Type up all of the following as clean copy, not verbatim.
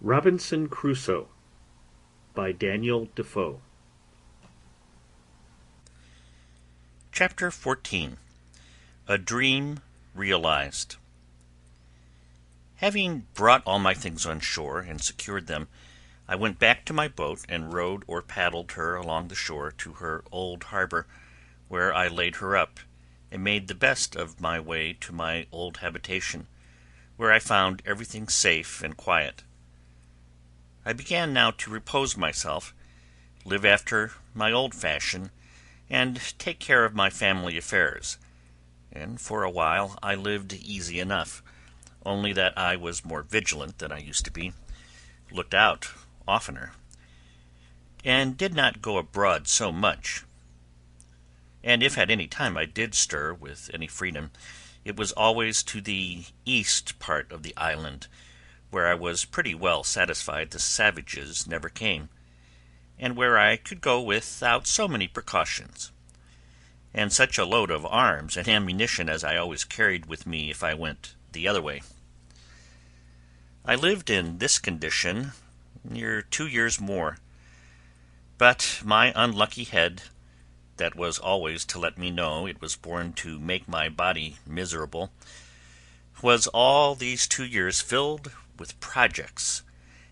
Robinson Crusoe by Daniel Dafoe. Chapter 14. A Dream Realized. Having brought all my things on shore and secured them, I went back to my boat and rowed or paddled her along the shore to her old harbor, where I laid her up, and made the best of my way to my old habitation, where I found everything safe and quiet. I began now to repose myself, live after my old fashion, and take care of my family affairs, and for a while I lived easy enough, only that I was more vigilant than I used to be, looked out oftener, and did not go abroad so much. And if at any time I did stir with any freedom, it was always to the east part of the island, where I was pretty well satisfied the savages never came, and where I could go without so many precautions, and such a load of arms and ammunition as I always carried with me if I went the other way. I lived in this condition near 2 years more, but my unlucky head, that was always to let me know it was born to make my body miserable, was all these 2 years filled with projects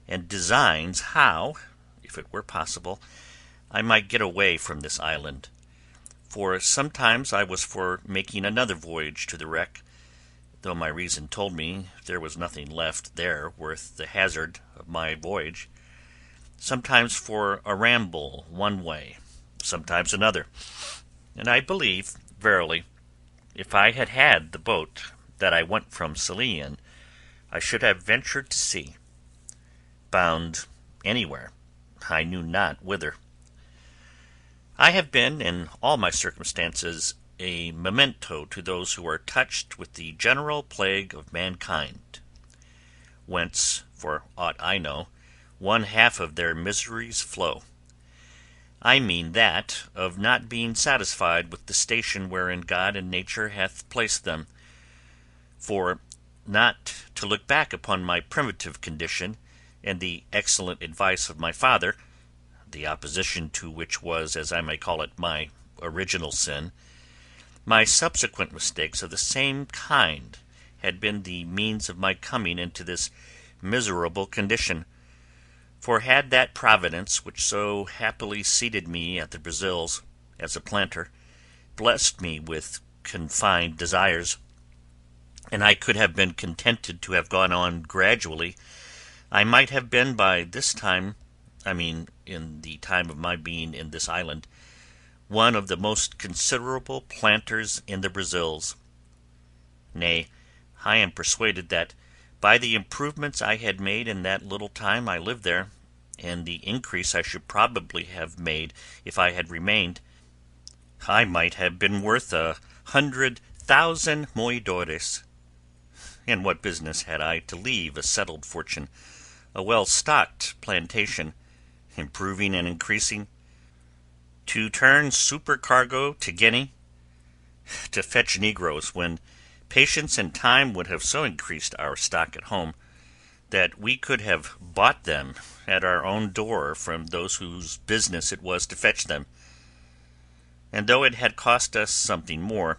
and designs how, if it were possible, I might get away from this island, for sometimes I was for making another voyage to the wreck, though my reason told me there was nothing left there worth the hazard of my voyage, sometimes for a ramble one way, sometimes another, and I believe, verily, if I had had the boat that I went from Sallee in, I should have ventured to sea, bound anywhere, I knew not whither. I have been, in all my circumstances, a memento to those who are touched with the general plague of mankind, whence, for aught I know, one half of their miseries flow. I mean that of not being satisfied with the station wherein God and nature hath placed them, for not to look back upon my primitive condition, and the excellent advice of my father, the opposition to which was, as I may call it, my original sin, my subsequent mistakes of the same kind had been the means of my coming into this miserable condition. For had that Providence which so happily seated me at the Brazils, as a planter, blessed me with confined desires, and I could have been contented to have gone on gradually, I might have been by this time, I mean in the time of my being in this island, one of the most considerable planters in the Brazils. Nay, I am persuaded that, by the improvements I had made in that little time I lived there, and the increase I should probably have made if I had remained, I might have been worth 100,000 moidores. And what business had I to leave a settled fortune, a well-stocked plantation, improving and increasing, to turn supercargo to Guinea, to fetch negroes, when patience and time would have so increased our stock at home, that we could have bought them at our own door from those whose business it was to fetch them. And though it had cost us something more,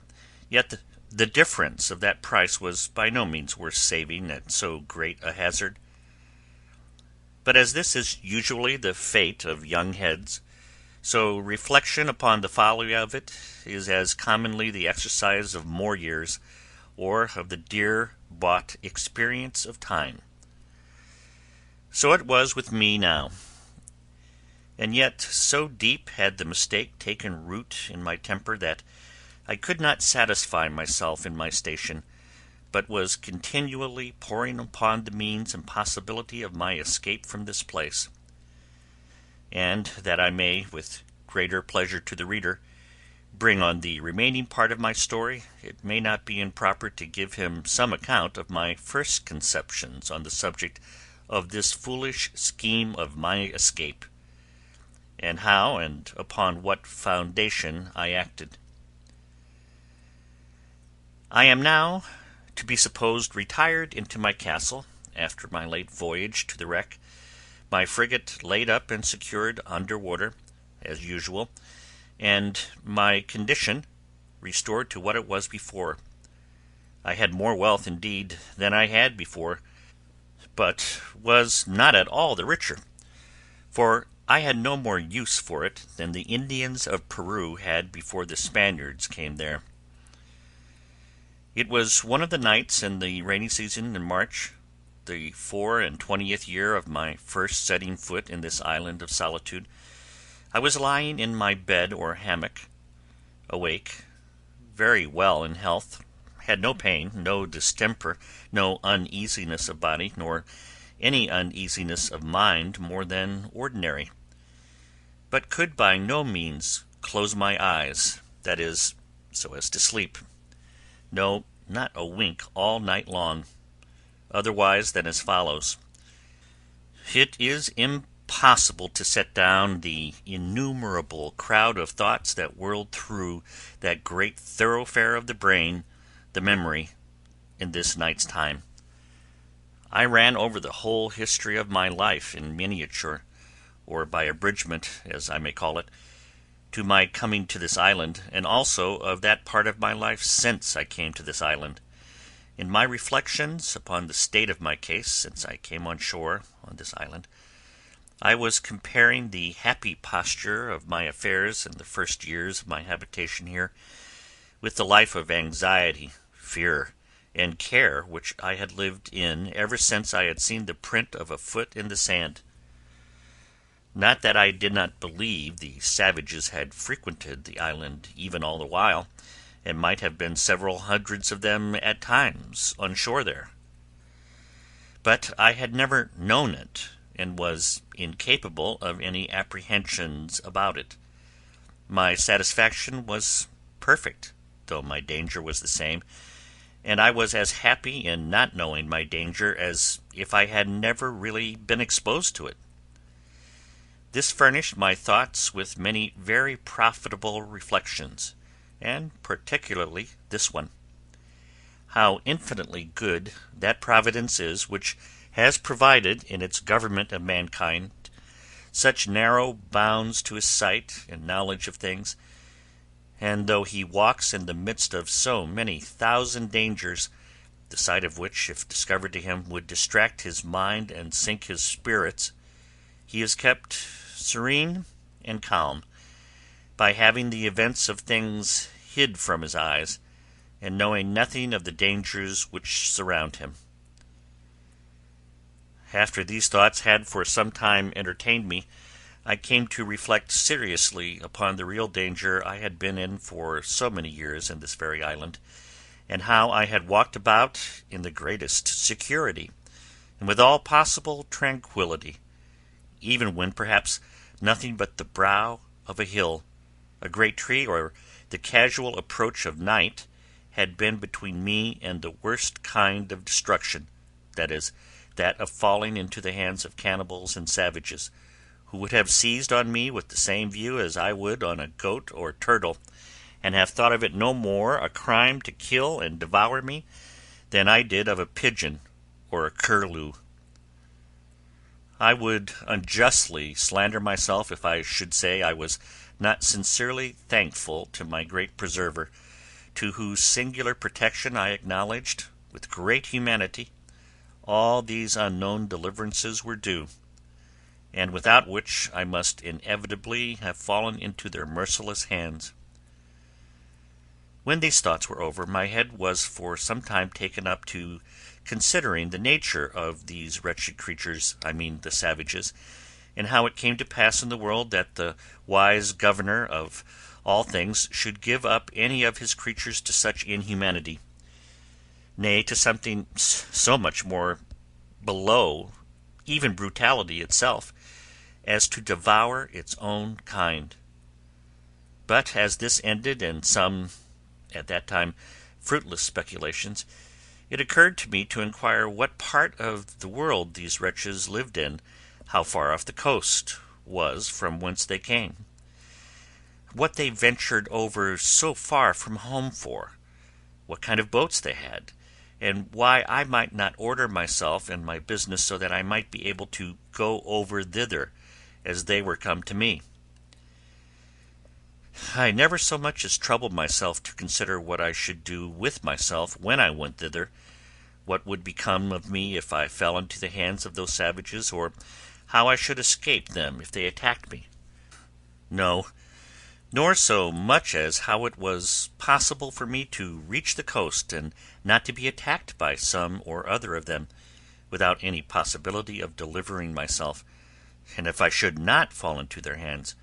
yet the difference of that price was by no means worth saving at so great a hazard. But as this is usually the fate of young heads, so reflection upon the folly of it is as commonly the exercise of more years, or of the dear bought experience of time. So it was with me now. And yet so deep had the mistake taken root in my temper that I could not satisfy myself in my station, but was continually poring upon the means and possibility of my escape from this place. And that I may, with greater pleasure to the reader, bring on the remaining part of my story, it may not be improper to give him some account of my first conceptions on the subject of this foolish scheme of my escape, and how and upon what foundation I acted. I am now to be supposed retired into my castle, after my late voyage to the wreck, my frigate laid up and secured under water, as usual, and my condition restored to what it was before. I had more wealth indeed than I had before, but was not at all the richer, for I had no more use for it than the Indians of Peru had before the Spaniards came there. It was one of the nights in the rainy season in March, the 24th year of my first setting foot in this island of solitude. I was lying in my bed or hammock, awake, very well in health, had no pain, no distemper, no uneasiness of body, nor any uneasiness of mind more than ordinary, but could by no means close my eyes, that is, so as to sleep. No, not a wink all night long, otherwise than as follows. It is impossible to set down the innumerable crowd of thoughts that whirled through that great thoroughfare of the brain, the memory, in this night's time. I ran over the whole history of my life in miniature, or by abridgment, as I may call it, to my coming to this island, and also of that part of my life since I came to this island. In my reflections upon the state of my case since I came on shore on this island, I was comparing the happy posture of my affairs in the first years of my habitation here with the life of anxiety, fear, and care which I had lived in ever since I had seen the print of a foot in the sand. Not that I did not believe the savages had frequented the island even all the while, and might have been several hundreds of them at times on shore there. But I had never known it, and was incapable of any apprehensions about it. My satisfaction was perfect, though my danger was the same, and I was as happy in not knowing my danger as if I had never really been exposed to it. This furnished my thoughts with many very profitable reflections, and particularly this one: how infinitely good that Providence is which has provided in its government of mankind such narrow bounds to his sight and knowledge of things, and though he walks in the midst of so many thousand dangers, the sight of which, if discovered to him, would distract his mind and sink his spirits, he is kept serene and calm by having the events of things hid from his eyes, and knowing nothing of the dangers which surround him. After these thoughts had for some time entertained me, I came to reflect seriously upon the real danger I had been in for so many years in this very island, and how I had walked about in the greatest security, and with all possible tranquillity, even when perhaps nothing but the brow of a hill, a great tree, or the casual approach of night had been between me and the worst kind of destruction, that is, that of falling into the hands of cannibals and savages, who would have seized on me with the same view as I would on a goat or turtle, and have thought of it no more a crime to kill and devour me than I did of a pigeon or a curlew. I would unjustly slander myself if I should say I was not sincerely thankful to my great preserver, to whose singular protection I acknowledged, with great humanity, all these unknown deliverances were due, and without which I must inevitably have fallen into their merciless hands. When these thoughts were over, my head was for some time taken up to considering the nature of these wretched creatures, I mean the savages, and how it came to pass in the world that the wise governor of all things should give up any of his creatures to such inhumanity, nay, to something so much more below even brutality itself, as to devour its own kind. But as this ended in some, at that time, fruitless speculations, it occurred to me to inquire what part of the world these wretches lived in, how far off the coast was from whence they came, what they ventured over so far from home for, what kind of boats they had, and why I might not order myself and my business so that I might be able to go over thither, as they were come to me. I never so much as troubled myself to consider what I should do with myself when I went thither, what would become of me if I fell into the hands of those savages, or how I should escape them if they attacked me. No, nor so much as how it was possible for me to reach the coast and not to be attacked by some or other of them, without any possibility of delivering myself, and if I should not fall into their hands,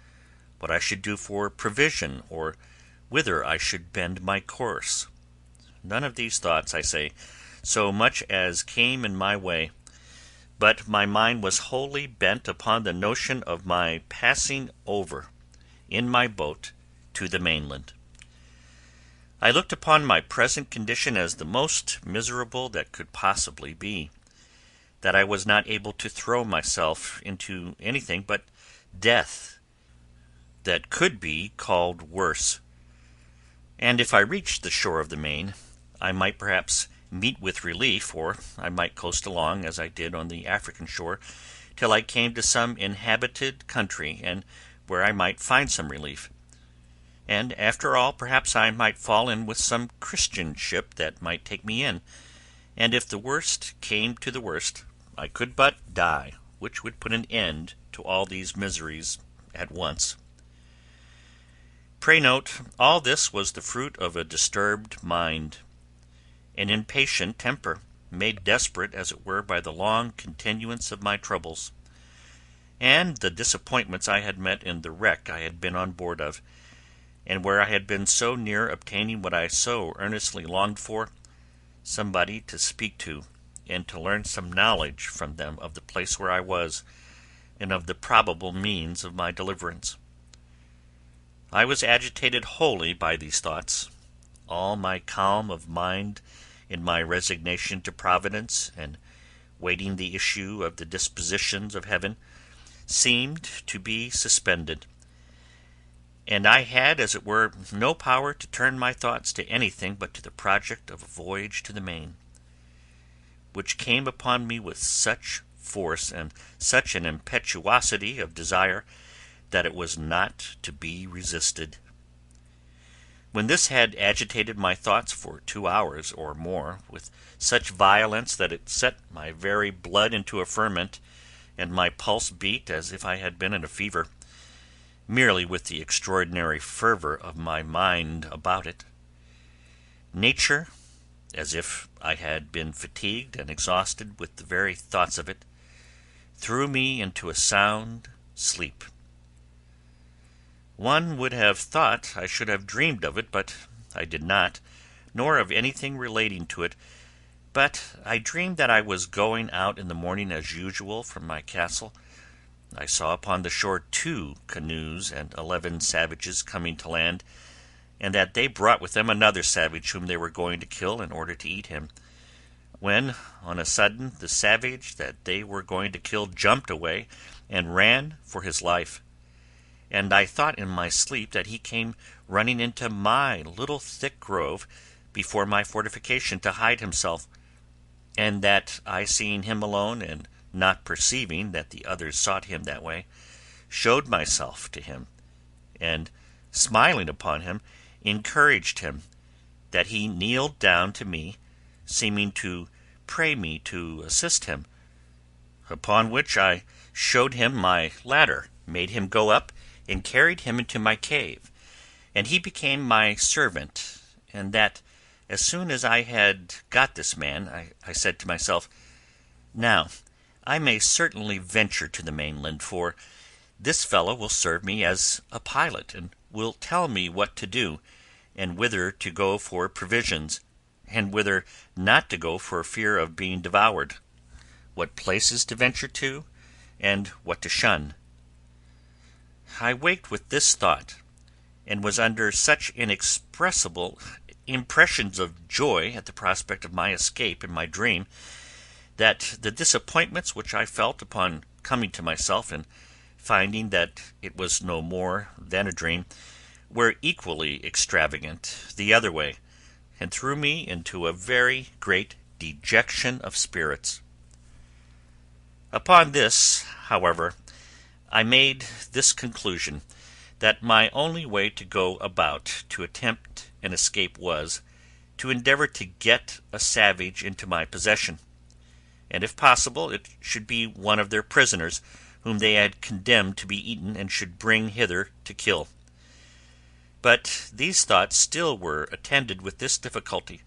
what I should do for provision, or whither I should bend my course. None of these thoughts, I say, so much as came in my way, but my mind was wholly bent upon the notion of my passing over in my boat to the mainland. I looked upon my present condition as the most miserable that could possibly be, that I was not able to throw myself into anything but death that could be called worse. And if I reached the shore of the main, I might perhaps meet with relief, or I might coast along, as I did on the African shore, till I came to some inhabited country, and where I might find some relief. And after all, perhaps I might fall in with some Christian ship that might take me in, and if the worst came to the worst, I could but die, which would put an end to all these miseries at once. Pray note, all this was the fruit of a disturbed mind, an impatient temper, made desperate, as it were, by the long continuance of my troubles, and the disappointments I had met in the wreck I had been on board of, and where I had been so near obtaining what I so earnestly longed for, somebody to speak to, and to learn some knowledge from them of the place where I was, and of the probable means of my deliverance. I was agitated wholly by these thoughts. All my calm of mind in my resignation to Providence, and waiting the issue of the dispositions of heaven, seemed to be suspended, and I had, as it were, no power to turn my thoughts to anything but to the project of a voyage to the main, which came upon me with such force and such an impetuosity of desire that it was not to be resisted. When this had agitated my thoughts for 2 hours or more, with such violence that it set my very blood into a ferment, and my pulse beat as if I had been in a fever, merely with the extraordinary fervour of my mind about it, nature, as if I had been fatigued and exhausted with the very thoughts of it, threw me into a sound sleep. One would have thought I should have dreamed of it, but I did not, nor of anything relating to it, but I dreamed that I was going out in the morning as usual from my castle. I saw upon the shore 2 canoes and 11 savages coming to land, and that they brought with them another savage whom they were going to kill in order to eat him, when on a sudden the savage that they were going to kill jumped away and ran for his life, and I thought in my sleep that he came running into my little thick grove before my fortification to hide himself, and that I, seeing him alone, and not perceiving that the others sought him that way, showed myself to him, and, smiling upon him, encouraged him, that he kneeled down to me, seeming to pray me to assist him, upon which I showed him my ladder, made him go up, and carried him into my cave, and he became my servant, and that, as soon as I had got this man, I said to myself, now I may certainly venture to the mainland, for this fellow will serve me as a pilot, and will tell me what to do, and whither to go for provisions, and whither not to go for fear of being devoured, what places to venture to, and what to shun. I waked with this thought, and was under such inexpressible impressions of joy at the prospect of my escape in my dream, that the disappointments which I felt upon coming to myself and finding that it was no more than a dream were equally extravagant the other way, and threw me into a very great dejection of spirits. Upon this, however, I made this conclusion, that my only way to go about to attempt an escape was, to endeavor to get a savage into my possession, and if possible it should be one of their prisoners whom they had condemned to be eaten, and should bring hither to kill. But these thoughts still were attended with this difficulty,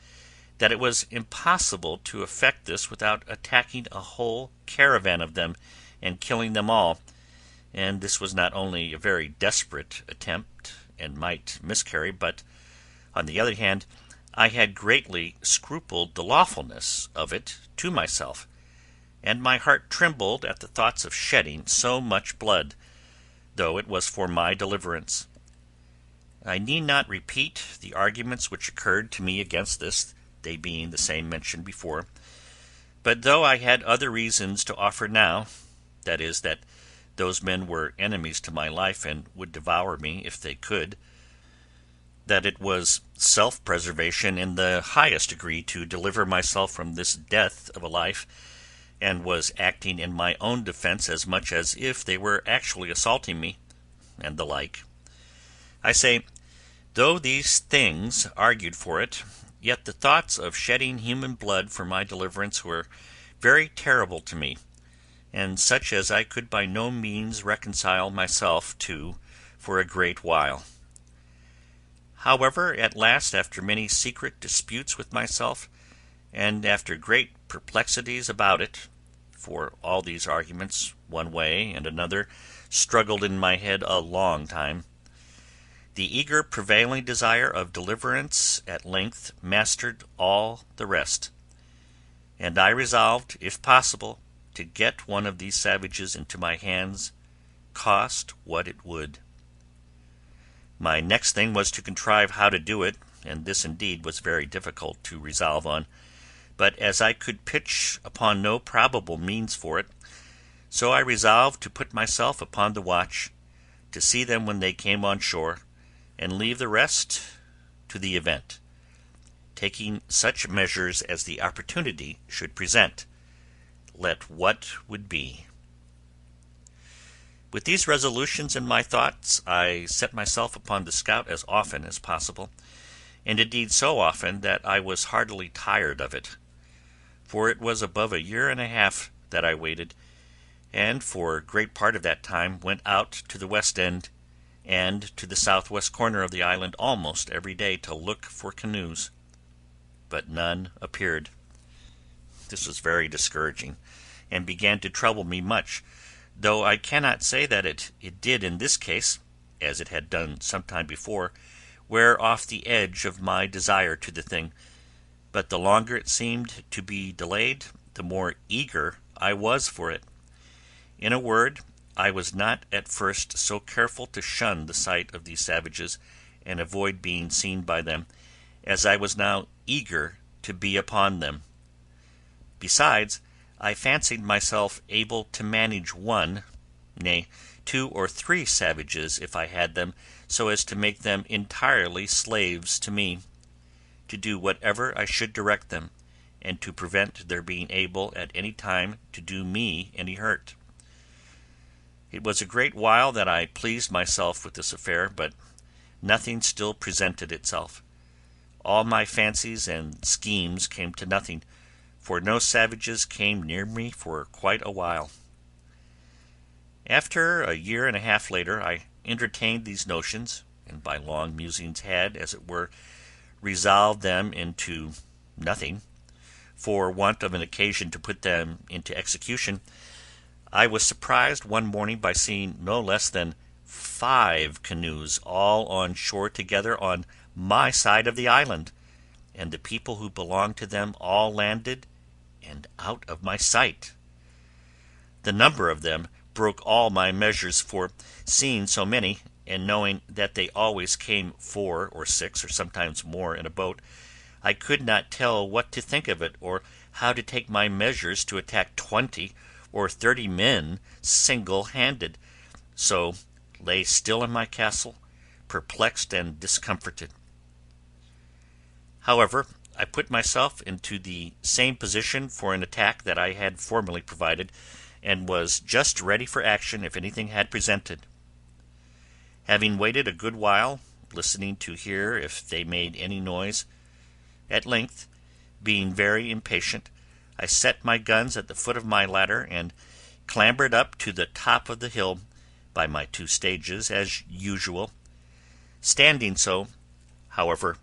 that it was impossible to effect this without attacking a whole caravan of them and killing them all, and this was not only a very desperate attempt, and might miscarry, but, on the other hand, I had greatly scrupled the lawfulness of it to myself, and my heart trembled at the thoughts of shedding so much blood, though it was for my deliverance. I need not repeat the arguments which occurred to me against this, they being the same mentioned before, but though I had other reasons to offer now, that is, that those men were enemies to my life and would devour me if they could, that it was self-preservation in the highest degree to deliver myself from this death of a life, and was acting in my own defence as much as if they were actually assaulting me, and the like. I say, though these things argued for it, yet the thoughts of shedding human blood for my deliverance were very terrible to me, and such as I could by no means reconcile myself to for a great while. However, at last, after many secret disputes with myself, and after great perplexities about it, for all these arguments, one way and another, struggled in my head a long time, the eager prevailing desire of deliverance at length mastered all the rest, and I resolved, if possible, to get one of these savages into my hands, cost what it would. My next thing was to contrive how to do it, and this indeed was very difficult to resolve on, but as I could pitch upon no probable means for it, so I resolved to put myself upon the watch, to see them when they came on shore, and leave the rest to the event, taking such measures as the opportunity should present, let what would be. With these resolutions in my thoughts, I set myself upon the scout as often as possible, and indeed so often that I was heartily tired of it, for it was above a year and a half that I waited, and for a great part of that time went out to the west end and to the southwest corner of the island almost every day to look for canoes, but none appeared. This was very discouraging, and began to trouble me much, though I cannot say that it did in this case, as it had done some time before, wear off the edge of my desire to the thing, but the longer it seemed to be delayed, the more eager I was for it. In a word, I was not at first so careful to shun the sight of these savages and avoid being seen by them, as I was now eager to be upon them. Besides, I fancied myself able to manage one, nay, 2 or 3 savages if I had them, so as to make them entirely slaves to me, to do whatever I should direct them, and to prevent their being able at any time to do me any hurt. It was a great while that I pleased myself with this affair, but nothing still presented itself. All my fancies and schemes came to nothing, for no savages came near me for quite a while. After a year and a half later, I entertained these notions, and by long musings had, as it were, resolved them into nothing, for want of an occasion to put them into execution. I was surprised one morning by seeing no less than 5 canoes all on shore together on my side of the island, and the people who belonged to them all landed and out of my sight. The number of them broke all my measures, for seeing so many, and knowing that they always came 4 or 6 or sometimes more in a boat, I could not tell what to think of it, or how to take my measures to attack 20 or 30 men single-handed, so lay still in my castle, perplexed and discomforted. However, I put myself into the same position for an attack that I had formerly provided, and was just ready for action if anything had presented. Having waited a good while, listening to hear if they made any noise, at length, being very impatient, I set my guns at the foot of my ladder and clambered up to the top of the hill by my 2 stages as usual, standing so, however,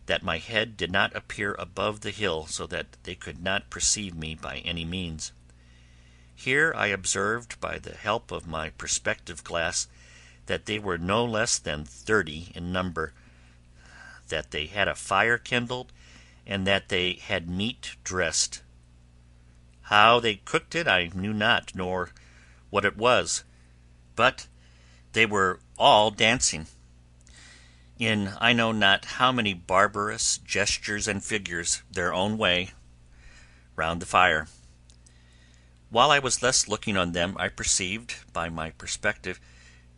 that my head did not appear above the hill, so that they could not perceive me by any means. Here I observed by the help of my perspective glass that they were no less than 30 in number, that they had a fire kindled, and that they had meat dressed. How they cooked it I knew not, nor what it was, but they were all dancing, in I know not how many barbarous gestures and figures, their own way, round the fire. While I was thus looking on them, I perceived, by my perspective,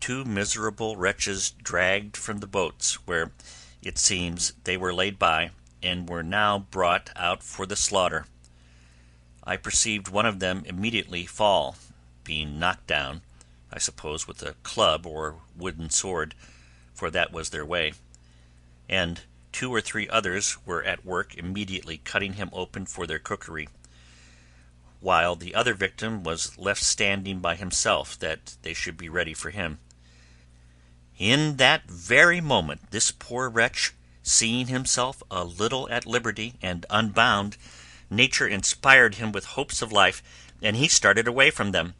2 miserable wretches dragged from the boats, where, it seems, they were laid by, and were now brought out for the slaughter. I perceived one of them immediately fall, being knocked down, I suppose with a club or wooden sword, for that was their way, and 2 or 3 others were at work immediately cutting him open for their cookery, while the other victim was left standing by himself, that they should be ready for him. In that very moment this poor wretch, seeing himself a little at liberty and unbound, nature inspired him with hopes of life, and he started away from them,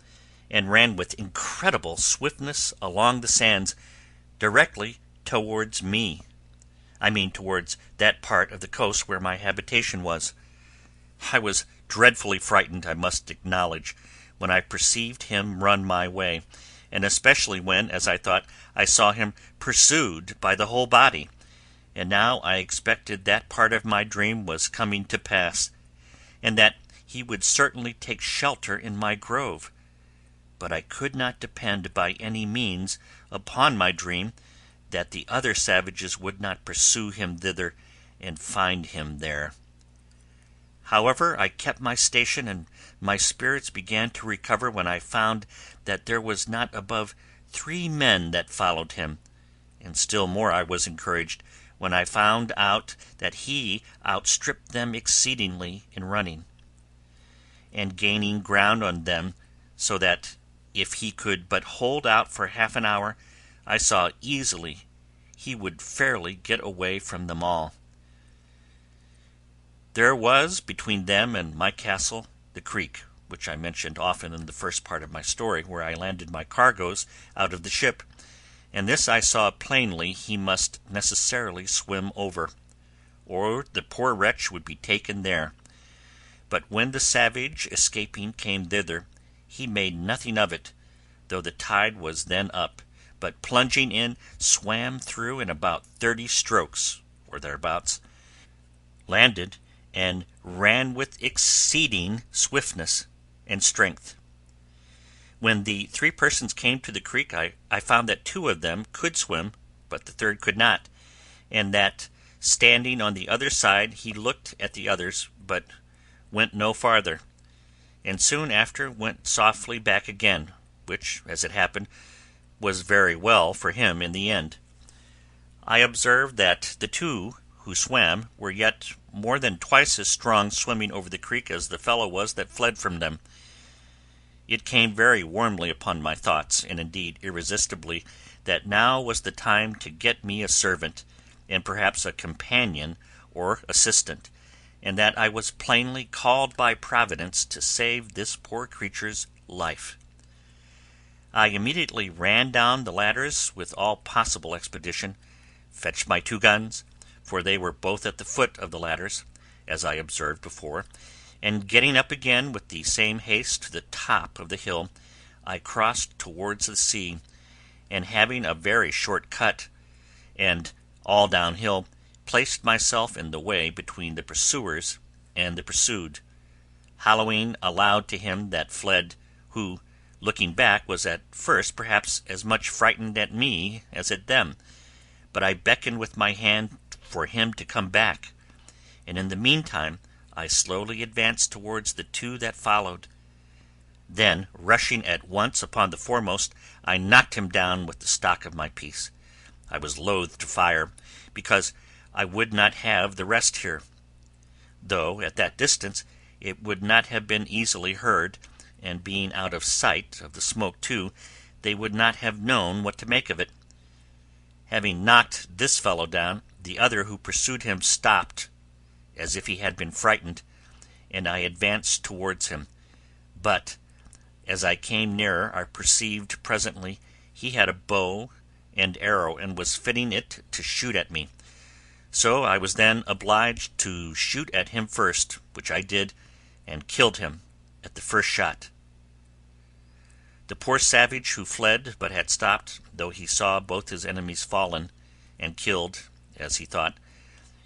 and ran with incredible swiftness along the sands, directly towards me. I mean towards that part of the coast where my habitation was. I was dreadfully frightened, I must acknowledge, when I perceived him run my way, and especially when, as I thought, I saw him pursued by the whole body, and now I expected that part of my dream was coming to pass, and that he would certainly take shelter in my grove. But I could not depend by any means upon my dream that the other savages would not pursue him thither and find him there. However, I kept my station, and my spirits began to recover when I found that there was not above 3 men that followed him, and still more I was encouraged when I found out that he outstripped them exceedingly in running, and gaining ground on them, so that if he could but hold out for half an hour, I saw easily he would fairly get away from them all. There was between them and my castle the creek, which I mentioned often in the first part of my story, where I landed my cargoes out of the ship, and this I saw plainly he must necessarily swim over, or the poor wretch would be taken there. But when the savage escaping came thither, he made nothing of it, though the tide was then up, but plunging in, swam through in about 30 strokes, or thereabouts, landed, and ran with exceeding swiftness and strength. When the 3 persons came to the creek, I found that 2 of them could swim, but the third could not, and that, standing on the other side, he looked at the others, but went no farther, and soon after went softly back again, which, as it happened, was very well for him in the end. I observed that the 2 who swam were yet more than twice as strong swimming over the creek as the fellow was that fled from them. It came very warmly upon my thoughts, and indeed irresistibly, that now was the time to get me a servant, and perhaps a companion or assistant, and that I was plainly called by Providence to save this poor creature's life. I immediately ran down the ladders with all possible expedition, fetched my 2 guns, for they were both at the foot of the ladders, as I observed before, and getting up again with the same haste to the top of the hill, I crossed towards the sea, and having a very short cut, and all downhill, placed myself in the way between the pursuers and the pursued, hallooing aloud to him that fled, who, looking back, was at first perhaps as much frightened at me as at them, but I beckoned with my hand for him to come back, and in the meantime I slowly advanced towards the two that followed. Then, rushing at once upon the foremost, I knocked him down with the stock of my piece. I was loath to fire, because I would not have the rest hear, though at that distance it would not have been easily heard, and being out of sight of the smoke too, they would not have known what to make of it. Having knocked this fellow down, the other who pursued him stopped, as if he had been frightened, and I advanced towards him. But as I came nearer, I perceived presently he had a bow and arrow, and was fitting it to shoot at me. So I was then obliged to shoot at him first, which I did, and killed him at the first shot. The poor savage who fled but had stopped, though he saw both his enemies fallen and killed, as he thought,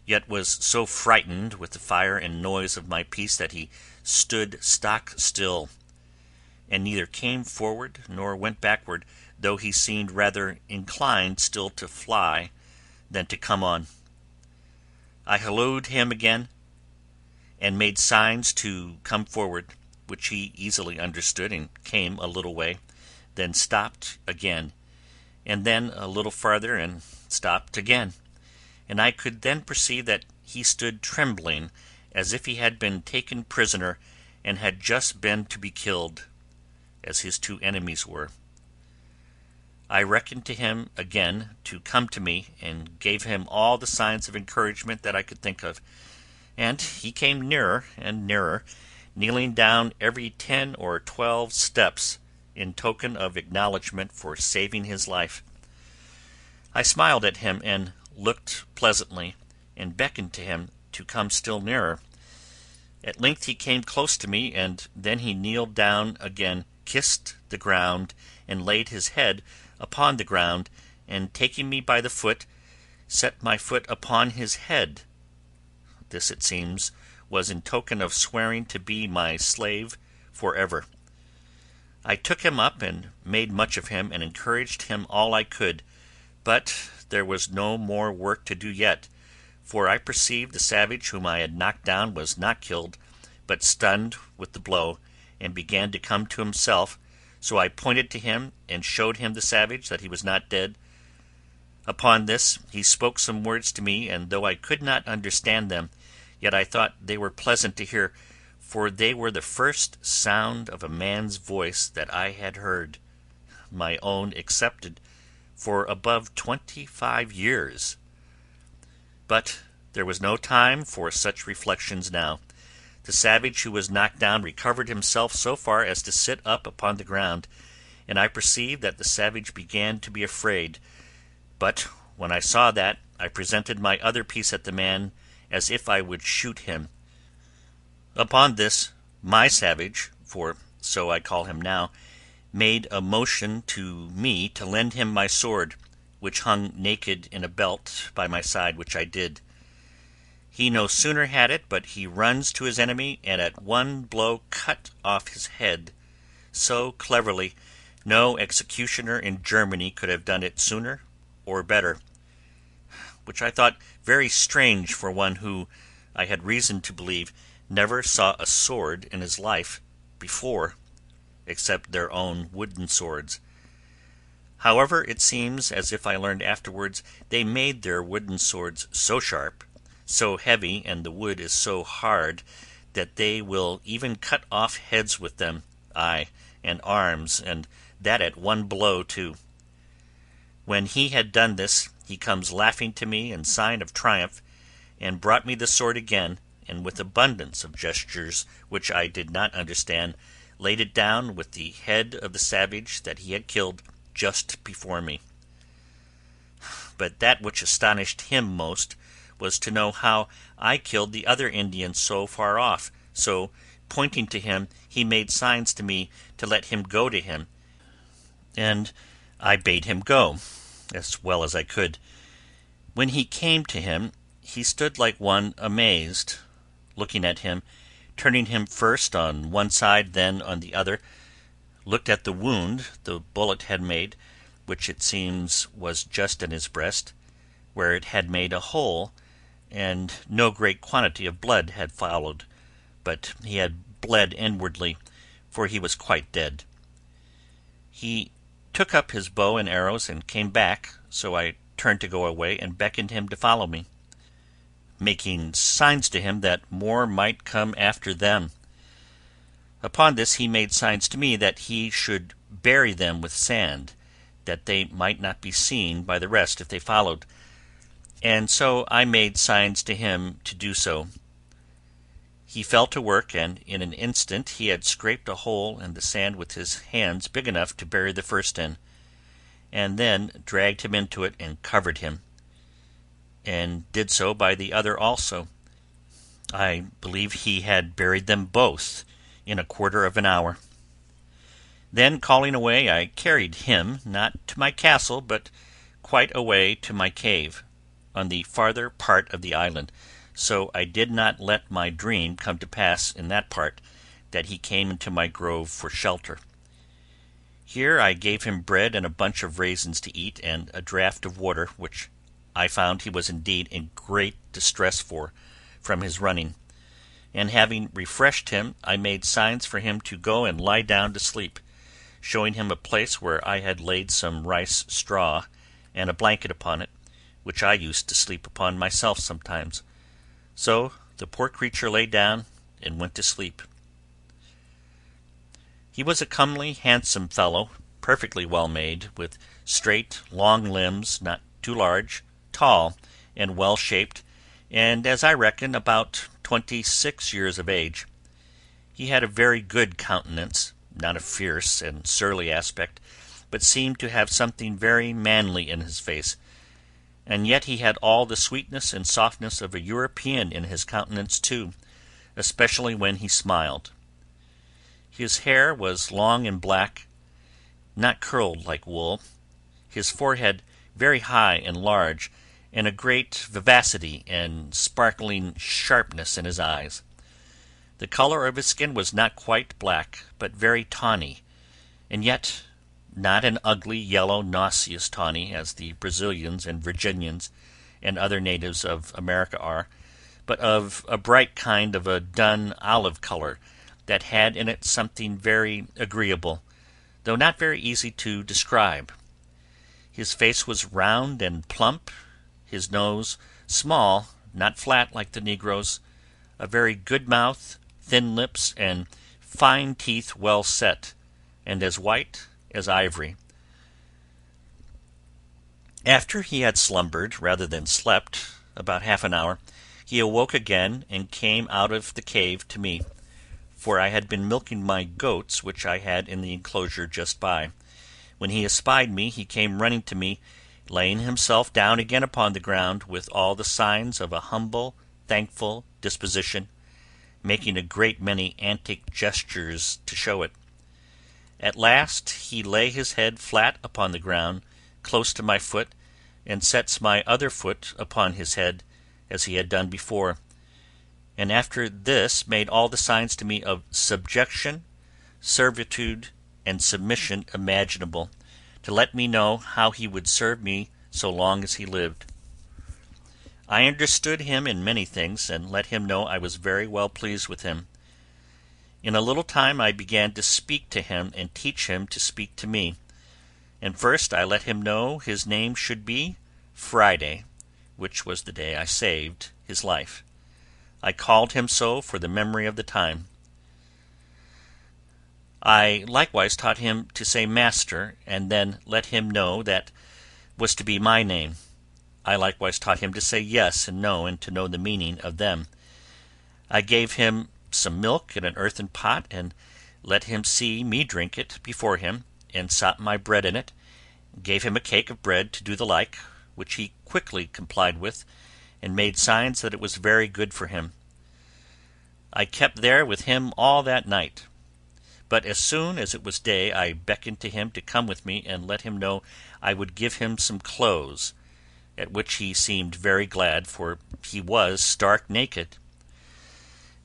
yet was so frightened with the fire and noise of my piece that he stood stock still, and neither came forward nor went backward, though he seemed rather inclined still to fly than to come on. I hallooed him again, and made signs to come forward, which he easily understood, and came a little way, then stopped again, and then a little farther, and stopped again, and I could then perceive that he stood trembling, as if he had been taken prisoner, and had just been to be killed, as his two enemies were. I beckoned to him again to come to me, and gave him all the signs of encouragement that I could think of, and he came nearer and nearer, kneeling down every 10 or 12 steps in token of acknowledgment for saving his life. I smiled at him and looked pleasantly, and beckoned to him to come still nearer. At length he came close to me, and then he kneeled down again, kissed the ground, and laid his head upon the ground, and taking me by the foot, set my foot upon his head. This, it seems, was in token of swearing to be my slave for ever. I took him up and made much of him, and encouraged him all I could, but there was no more work to do yet, for I perceived the savage whom I had knocked down was not killed, but stunned with the blow, and began to come to himself, so I pointed to him and showed him the savage that he was not dead. Upon this he spoke some words to me, and though I could not understand them, yet I thought they were pleasant to hear, for they were the first sound of a man's voice that I had heard, my own excepted, for above 25 years. But there was no time for such reflections now. The savage who was knocked down recovered himself so far as to sit up upon the ground, and I perceived that the savage began to be afraid. But when I saw that, I presented my other piece at the man, as if I would shoot him. Upon this, my savage, for so I call him now, made a motion to me to lend him my sword, which hung naked in a belt by my side, which I did. He no sooner had it, but he runs to his enemy, and at one blow cut off his head, so cleverly no executioner in Germany could have done it sooner or better, which I thought very strange for one who, I had reason to believe, never saw a sword in his life before, except their own wooden swords. However, it seems, as if I learned afterwards, they made their wooden swords so sharp, so heavy, and the wood is so hard, that they will even cut off heads with them, ay, and arms, and that at one blow too. When he had done this, he comes laughing to me in sign of triumph, and brought me the sword again, and with abundance of gestures which I did not understand, laid it down with the head of the savage that he had killed just before me. But that which astonished him most was to know how I killed the other Indian so far off, so, pointing to him, he made signs to me to let him go to him, and I bade him go, as well as I could. When he came to him, he stood like one amazed, looking at him, turning him first on one side, then on the other, looked at the wound the bullet had made, which it seems was just in his breast, where it had made a hole, and no great quantity of blood had followed, but he had bled inwardly, for he was quite dead. He took up his bow and arrows and came back, so I turned to go away and beckoned him to follow me, making signs to him that more might come after them. Upon this he made signs to me that he should bury them with sand, that they might not be seen by the rest if they followed, and so I made signs to him to do so. He fell to work, and in an instant he had scraped a hole in the sand with his hands big enough to bury the first in, and then dragged him into it and covered him, and did so by the other also. I believe he had buried them both in a quarter of an hour. Then, calling away, I carried him, not to my castle, but quite away to my cave, on the farther part of the island, so I did not let my dream come to pass in that part, that he came into my grove for shelter. Here I gave him bread and a bunch of raisins to eat, and a draught of water, which I found he was indeed in great distress for, from his running, and having refreshed him, I made signs for him to go and lie down to sleep, showing him a place where I had laid some rice straw and a blanket upon it, which I used to sleep upon myself sometimes. So the poor creature lay down and went to sleep. He was a comely, handsome fellow, perfectly well made, with straight, long limbs, not too large, tall, and well shaped, and, as I reckon, about 26 years of age. He had a very good countenance, not a fierce and surly aspect, but seemed to have something very manly in his face, and yet he had all the sweetness and softness of a European in his countenance too, especially when he smiled. His hair was long and black, not curled like wool, his forehead very high and large, and a great vivacity and sparkling sharpness in his eyes. The color of his skin was not quite black, but very tawny, and yet not an ugly yellow nauseous tawny as the Brazilians and Virginians and other natives of America are, but of a bright kind of a dun olive color that had in it something very agreeable, though not very easy to describe. His face was round and plump, his nose small, not flat like the negroes, a very good mouth, thin lips, and fine teeth well set, and as white as ivory. After he had slumbered, rather than slept, about half an hour, he awoke again and came out of the cave to me, for I had been milking my goats which I had in the enclosure just by. When he espied me, he came running to me, laying himself down again upon the ground, with all the signs of a humble, thankful disposition, making a great many antic gestures to show it. At last he lay his head flat upon the ground, close to my foot, and sets my other foot upon his head, as he had done before, and after this made all the signs to me of subjection, servitude, and submission imaginable, to let me know how he would serve me so long as he lived. I understood him in many things, and let him know I was very well pleased with him. In a little time I began to speak to him and teach him to speak to me, and first I let him know his name should be Friday, which was the day I saved his life. I called him so for the memory of the time. I likewise taught him to say master, and then let him know that was to be my name. I likewise taught him to say yes and no, and to know the meaning of them. I gave him some milk in an earthen pot, and let him see me drink it before him, and sop my bread in it, gave him a cake of bread to do the like, which he quickly complied with, and made signs that it was very good for him. I kept there with him all that night, but as soon as it was day I beckoned to him to come with me, and let him know I would give him some clothes, at which he seemed very glad, for he was stark naked.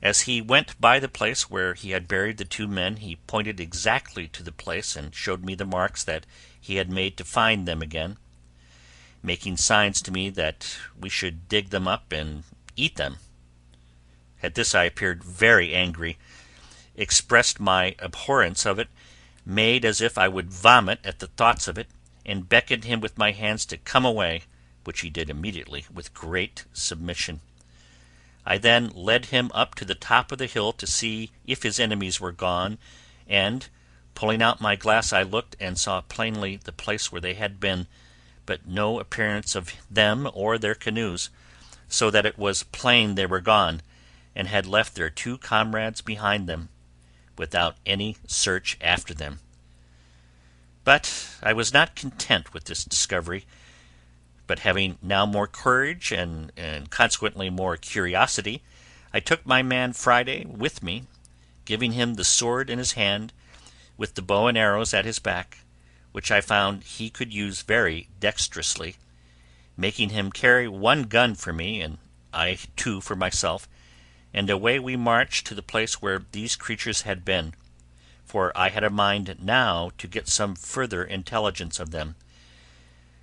As he went by the place where he had buried the two men, he pointed exactly to the place and showed me the marks that he had made to find them again, making signs to me that we should dig them up and eat them. At this I appeared very angry, expressed my abhorrence of it, made as if I would vomit at the thoughts of it, and beckoned him with my hands to come away, which he did immediately with great submission. I then led him up to the top of the hill to see if his enemies were gone, and, pulling out my glass, I looked and saw plainly the place where they had been, but no appearance of them or their canoes, so that it was plain they were gone, and had left their 2 comrades behind them, without any search after them. But I was not content with this discovery, but having now more courage and consequently more curiosity, I took my man Friday with me, giving him the sword in his hand, with the bow and arrows at his back, which I found he could use very dexterously, making him carry 1 gun for me, and I 2 for myself, and away we marched to the place where these creatures had been, for I had a mind now to get some further intelligence of them.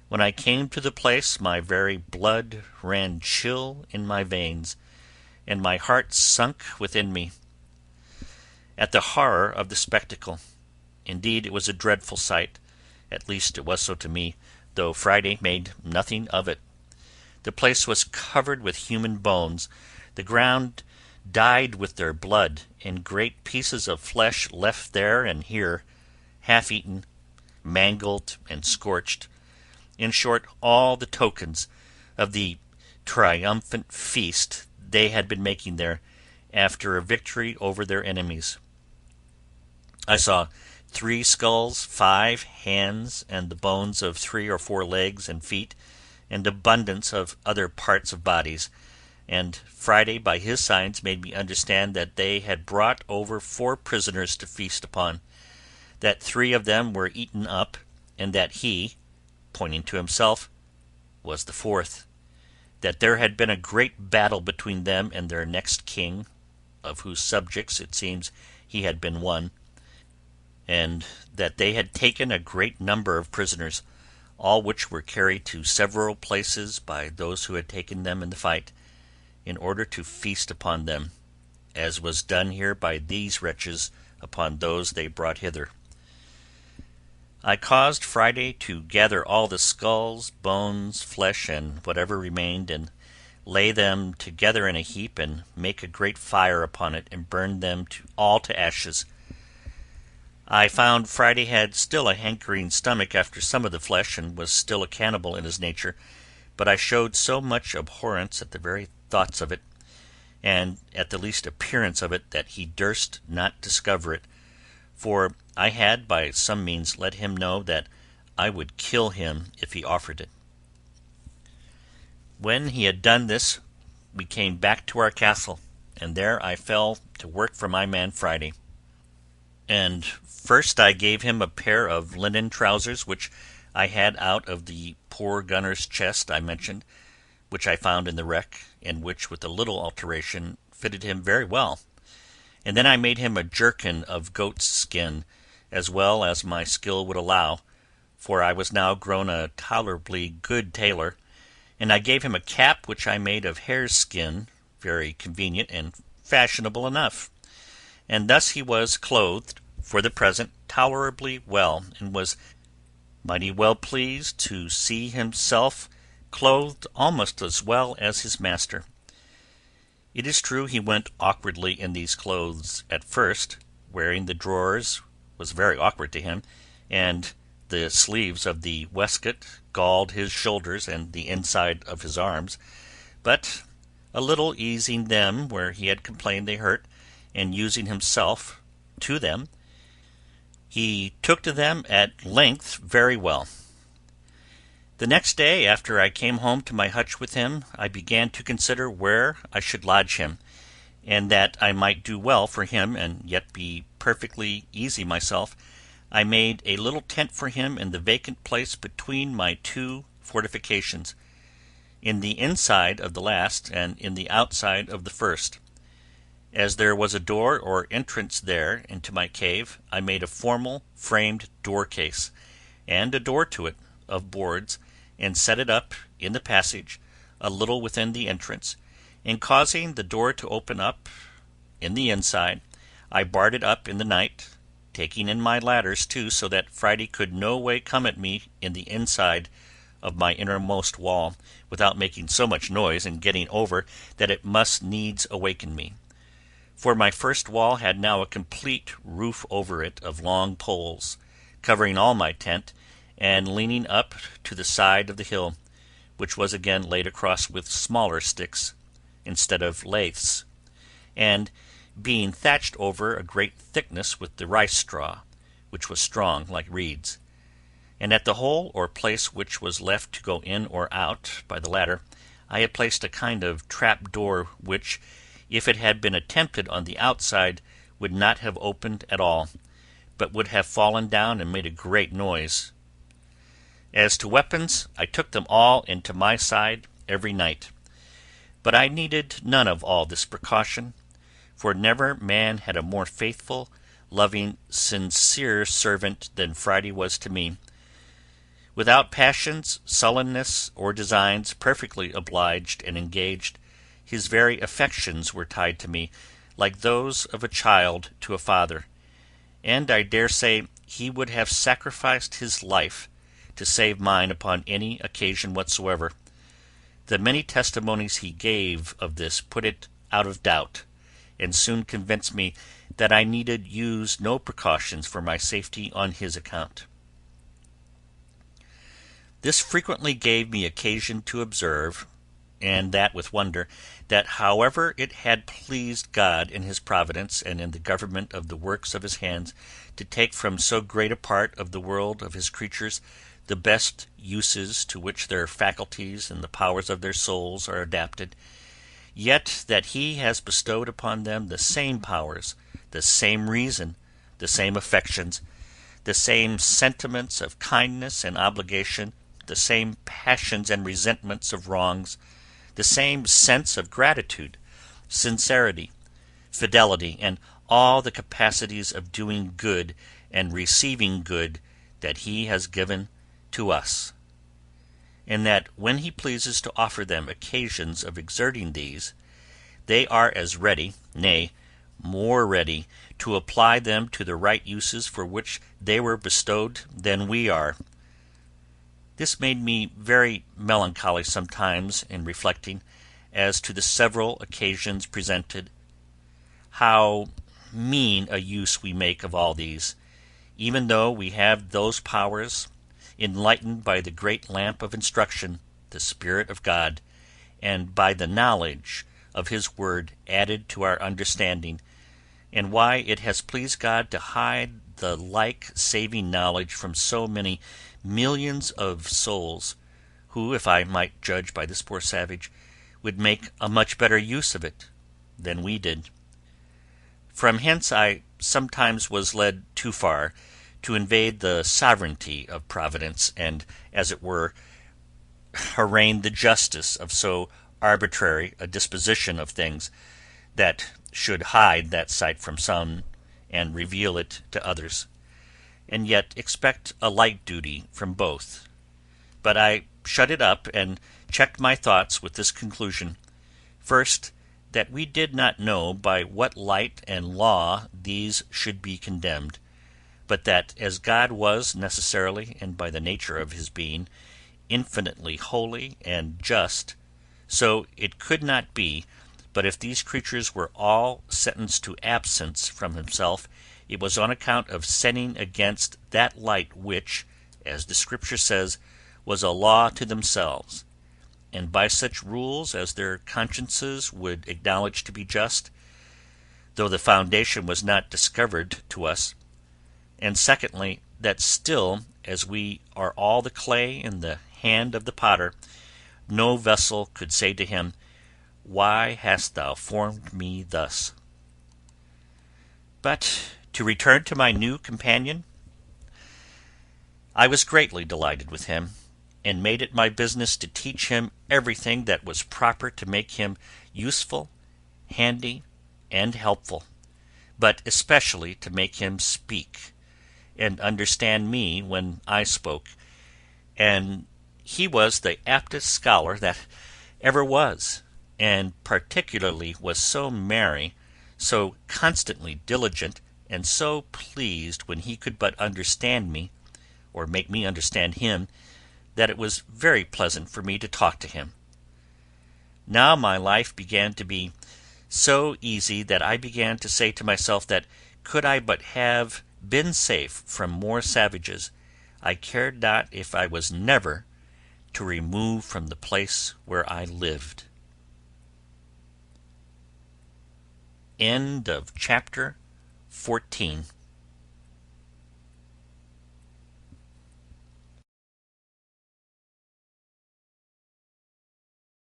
When I came to the place my very blood ran chill in my veins, and my heart sunk within me, at the horror of the spectacle. Indeed, it was a dreadful sight, at least it was so to me, though Friday made nothing of it. The place was covered with human bones, the ground dyed with their blood, and great pieces of flesh left there and here, half-eaten, mangled, and scorched. In short, all the tokens of the triumphant feast they had been making there, after a victory over their enemies. I saw 3 skulls, 5 hands, and the bones of 3 or 4 legs and feet, and abundance of other parts of bodies, and Friday by his signs made me understand that they had brought over 4 prisoners to feast upon, that 3 of them were eaten up, and that he, pointing to himself, was the 4th, that there had been a great battle between them and their next king, of whose subjects it seems he had been one, and that they had taken a great number of prisoners, all which were carried to several places by those who had taken them in the fight, in order to feast upon them, as was done here by these wretches upon those they brought hither. I caused Friday to gather all the skulls, bones, flesh, and whatever remained, and lay them together in a heap, and make a great fire upon it, and burn them all to ashes. I found Friday had still a hankering stomach after some of the flesh, and was still a cannibal in his nature, but I showed so much abhorrence at the very thoughts of it, and at the least appearance of it, that he durst not discover it, for I had by some means let him know that I would kill him if he offered it. When he had done this, we came back to our castle, and there I fell to work for my man Friday. And first I gave him a pair of linen trousers, which I had out of the poor gunner's chest I mentioned, which I found in the wreck, and which, with a little alteration, fitted him very well. And then I made him a jerkin of goat's skin, as well as my skill would allow, for I was now grown a tolerably good tailor, and I gave him a cap which I made of hare's skin, very convenient and fashionable enough. And thus he was clothed, for the present, tolerably well, and was mighty well pleased to see himself clothed almost as well as his master. It is true he went awkwardly in these clothes at first, wearing the drawers was very awkward to him, and the sleeves of the waistcoat galled his shoulders and the inside of his arms, but a little easing them where he had complained they hurt, and using himself to them, he took to them at length very well. The next day after I came home to my hutch with him, I began to consider where I should lodge him, and that I might do well for him and yet be perfectly easy myself, I made a little tent for him in the vacant place between my 2 fortifications, in the inside of the last and in the outside of the first. As there was a door or entrance there into my cave, I made a formal framed door case, and a door to it, of boards, and set it up in the passage, a little within the entrance, In causing the door to open up in the inside, I barred it up in the night, taking in my ladders too, so that Friday could no way come at me in the inside of my innermost wall, without making so much noise and getting over that it must needs awaken me. For my first wall had now a complete roof over it of long poles, covering all my tent, and leaning up to the side of the hill, which was again laid across with smaller sticks instead of laths, and being thatched over a great thickness with the rice straw, which was strong like reeds. And at the hole or place which was left to go in or out by the ladder, I had placed a kind of trap door which, if it had been attempted on the outside, would not have opened at all, but would have fallen down and made a great noise. As to weapons, I took them all into my side every night. But I needed none of all this precaution, for never man had a more faithful, loving, sincere servant than Friday was to me. Without passions, sullenness, or designs, perfectly obliged and engaged, his very affections were tied to me, like those of a child to a father, and I dare say he would have sacrificed his life to save mine upon any occasion whatsoever. The many testimonies he gave of this put it out of doubt, and soon convinced me that I needed use no precautions for my safety on his account. This frequently gave me occasion to observe, and that with wonder, that however it had pleased God in his providence and in the government of the works of his hands to take from so great a part of the world of his creatures the best uses to which their faculties and the powers of their souls are adapted, yet that he has bestowed upon them the same powers, the same reason, the same affections, the same sentiments of kindness and obligation, the same passions and resentments of wrongs, the same sense of gratitude, sincerity, fidelity, and all the capacities of doing good and receiving good that he has given to us, and that when he pleases to offer them occasions of exerting these, they are as ready, nay, more ready, to apply them to the right uses for which they were bestowed than we are. This made me very melancholy sometimes in reflecting, as to the several occasions presented, how mean a use we make of all these, even though we have those powers, enlightened by the great lamp of instruction, the Spirit of God, and by the knowledge of his word added to our understanding, and why it has pleased God to hide the like saving knowledge from so many millions of souls, who, if I might judge by this poor savage, would make a much better use of it than we did. From hence I sometimes was led too far to invade the sovereignty of Providence, and, as it were, arraign the justice of so arbitrary a disposition of things, that should hide that sight from some, and reveal it to others, and yet expect a like duty from both. But I shut it up, and checked my thoughts with this conclusion: first, that we did not know by what light and law these should be condemned, but that as God was necessarily, and by the nature of his being, infinitely holy and just, so it could not be but if these creatures were all sentenced to absence from himself, it was on account of sinning against that light which, as the Scripture says, was a law to themselves, and by such rules as their consciences would acknowledge to be just, though the foundation was not discovered to us; and secondly, that still, as we are all the clay in the hand of the potter, no vessel could say to him, "Why hast thou formed me thus?" But to return to my new companion. I was greatly delighted with him, and made it my business to teach him everything that was proper to make him useful, handy, and helpful, but especially to make him speak, and understand me when I spoke, and he was the aptest scholar that ever was, and particularly was so merry, so constantly diligent, and so pleased when he could but understand me, or make me understand him, that it was very pleasant for me to talk to him. Now my life began to be so easy that I began to say to myself that could I but have been safe from more savages, I cared not if I was never to remove from the place where I lived. End of chapter 14.